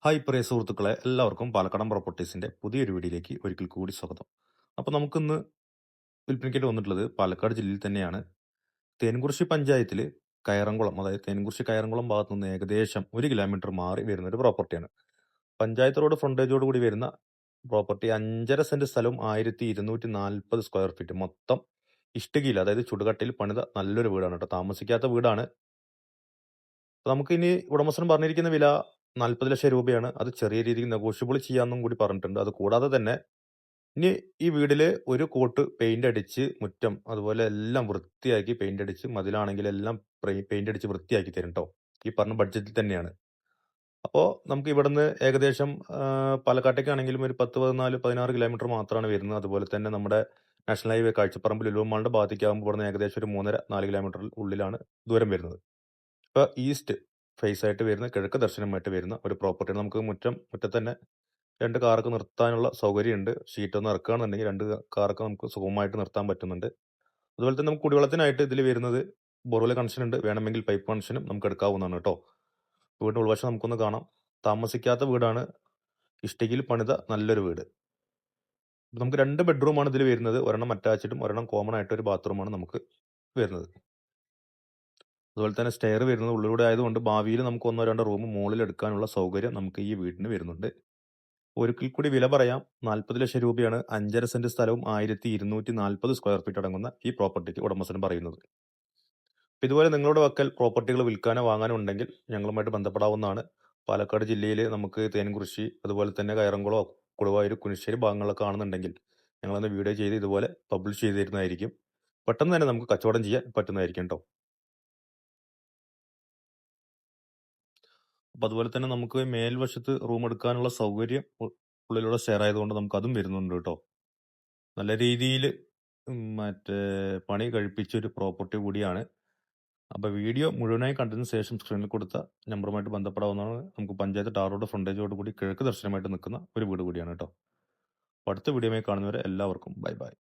Hi പ്രിയ സുഹൃത്തുക്കളെ, എല്ലാവർക്കും പാലക്കാടൻ പ്രോപ്പർട്ടീസിന്റെ പുതിയൊരു വീഡിയോയിലേക്ക് ഒരിക്കൽ കൂടി സ്വാഗതം. അപ്പോൾ നമുക്കിന്ന് വിൽപ്പനയ്ക്കായിട്ട് വന്നിട്ടുള്ളത് പാലക്കാട് ജില്ലയിൽ തന്നെയാണ്. തേൻകുറിശ്ശി പഞ്ചായത്തിൽ കയറംകുളം, അതായത് തേൻകുറിശ്ശി കയറംകുളം ഭാഗത്തു നിന്ന് ഏകദേശം 1 കിലോമീറ്റർ മാറി വരുന്ന ഒരു പ്രോപ്പർട്ടിയാണ്. പഞ്ചായത്ത് റോഡ് ഫ്രണ്ടേജോട് കൂടി വരുന്ന പ്രോപ്പർട്ടി 5.5 സെന്റ് സ്ഥലവും 1240 സ്ക്വയർ ഫീറ്റ് മൊത്തം ഇഷ്ടികയിൽ, അതായത് ചുടുകട്ടയിൽ പണിത നല്ലൊരു വീടാണ് കേട്ടോ. താമസിക്കാത്ത വീടാണ്. അപ്പൊ നമുക്കിനി ഉടമസ്ഥൻ പറഞ്ഞിരിക്കുന്ന വില 40 ലക്ഷം രൂപയാണ്. അത് ചെറിയ രീതിയിൽ നെഗോഷ്യബിൾ ചെയ്യാമെന്നും കൂടി പറഞ്ഞിട്ടുണ്ട്. അത് കൂടാതെ തന്നെ ഇനി ഈ വീട്ടില് ഒരു കോട്ട് പെയിന്റ് അടിച്ച് മുറ്റം അതുപോലെ എല്ലാം വൃത്തിയാക്കി പെയിന്റ് അടിച്ച് മതിലാണെങ്കിൽ എല്ലാം പെയിന്റ് അടിച്ച് വൃത്തിയാക്കി തരും ട്ടോ. ഈ പറഞ്ഞ ബഡ്ജറ്റിൽ തന്നെയാണ്. അപ്പോ നമുക്ക് ഇവിടുന്ന് ഏകദേശം പാലക്കാട്ടേക്കാണെങ്കിലും ഒരു 10, 14, 16 കിലോമീറ്റർ മാത്രമാണ് വരുന്നത്. അതുപോലെ തന്നെ നമ്മുടെ നാഷണൽ ഹൈവേ കാഴ്ചപ്പറമ്പ് ലുലു മാളിന്റെ ഭാഗത്തേക്കാകുമ്പോൾ ഇവിടുന്ന് ഏകദേശം ഒരു 3.5, 4 കിലോമീറ്റർ ഉള്ളിലാണ് ദൂരം വരുന്നത്. ഇപ്പൊ ഈസ്റ്റ് ഫേസ് ആയിട്ട് വരുന്ന, കിഴക്ക് ദർശനമായിട്ട് വരുന്ന ഒരു പ്രോപ്പർട്ടിയാണ്. നമുക്ക് മുറ്റത്ത് തന്നെ 2 കാറൊക്കെ നിർത്താനുള്ള സൗകര്യമുണ്ട്. ഷീറ്റൊന്നും ഇറക്കുകയാണെന്നുണ്ടെങ്കിൽ 2 കാറൊക്കെ നമുക്ക് സുഗമമായിട്ട് നിർത്താൻ പറ്റുന്നുണ്ട്. അതുപോലെ തന്നെ നമുക്ക് കുടിവെള്ളത്തിനായിട്ട് ഇതിൽ വരുന്നത് ബോർവെൽ കണക്ഷൻ ഉണ്ട്. വേണമെങ്കിൽ പൈപ്പ് കണക്ഷനും നമുക്ക് എടുക്കാവുന്നതാണ് കേട്ടോ. വീടിന്റെ ഉൾവശം നമുക്കൊന്ന് കാണാം. താമസിക്കാത്ത വീടാണ്. ഇഷ്ടികയിൽ പണിത നല്ലൊരു വീട്. നമുക്ക് 2 ബെഡ്റൂമാണ് ഇതിൽ വരുന്നത്. ഒരെണ്ണം അറ്റാച്ച്ഡും ഒരെണ്ണം കോമൺ ആയിട്ട് ഒരു ബാത്റൂമാണ് നമുക്ക് വരുന്നത്. അതുപോലെ തന്നെ സ്റ്റെയർ വരുന്നത് ഉള്ളിലൂടെ ആയതുകൊണ്ട് ഭാവിയിൽ നമുക്ക് 1, 2 റൂം മുകളിൽ എടുക്കാനുള്ള സൗകര്യം നമുക്ക് ഈ വീടിന് വരുന്നുണ്ട്. ഒരിക്കൽ കൂടി വില പറയാം. 40 ലക്ഷം രൂപയാണ് 5.5 സെന്റ് സ്ഥലവും 1240 സ്ക്വയർ ഫീറ്റ് അടങ്ങുന്ന ഈ പ്രോപ്പർട്ടിക്ക് ഉടമസ്ഥൻ പറയുന്നത്. ഇതുപോലെ നിങ്ങളുടെ പക്കൽ പ്രോപ്പർട്ടികൾ വിൽക്കാനോ വാങ്ങാനോ ഉണ്ടെങ്കിൽ ഞങ്ങളുമായിട്ട് ബന്ധപ്പെടാവുന്നതാണ്. പാലക്കാട് ജില്ലയിൽ നമുക്ക് തേൻകുറിശ്ശി, അതുപോലെ തന്നെ കയറംകുളം, കൊടുവായൂർ, കുനിശ്ശേരി ഭാഗങ്ങളിലൊക്കെ ആണെന്നുണ്ടെങ്കിൽ ഞങ്ങളന്ന് വീഡിയോ ചെയ്ത് ഇതുപോലെ പബ്ലിഷ് ചെയ്ത് തരുന്നതായിരിക്കും. പെട്ടെന്ന് തന്നെ നമുക്ക് കച്ചവടം ചെയ്യാൻ പറ്റുന്നതായിരിക്കും ട്ടോ. അപ്പൊ അതുപോലെ തന്നെ നമുക്ക് മേൽവശത്ത് റൂം എടുക്കാനുള്ള സൗകര്യം ഉള്ളിലൂടെ ഷെയർ ആയതുകൊണ്ട് നമുക്ക് അതും വരുന്നുണ്ട് കേട്ടോ. നല്ല രീതിയിൽ മറ്റേ പണി കഴിപ്പിച്ച ഒരു പ്രോപ്പർട്ടി കൂടിയാണ്. അപ്പൊ വീഡിയോ മുഴുവനായി കണ്ടതിന് ശേഷം സ്ക്രീനിൽ കൊടുത്ത നമ്പറുമായിട്ട് ബന്ധപ്പെടാവുന്നതാണ്. നമുക്ക് പഞ്ചായത്ത് ടാർ റോഡ് ഫ്രണ്ടേജോട് കൂടി കിഴക്ക് ദർശനമായിട്ട് നിൽക്കുന്ന ഒരു വീട് കൂടിയാണ് കേട്ടോ. അപ്പൊ അടുത്ത വീഡിയോയുമായി കാണുന്നവരെ എല്ലാവർക്കും ബൈ ബൈ.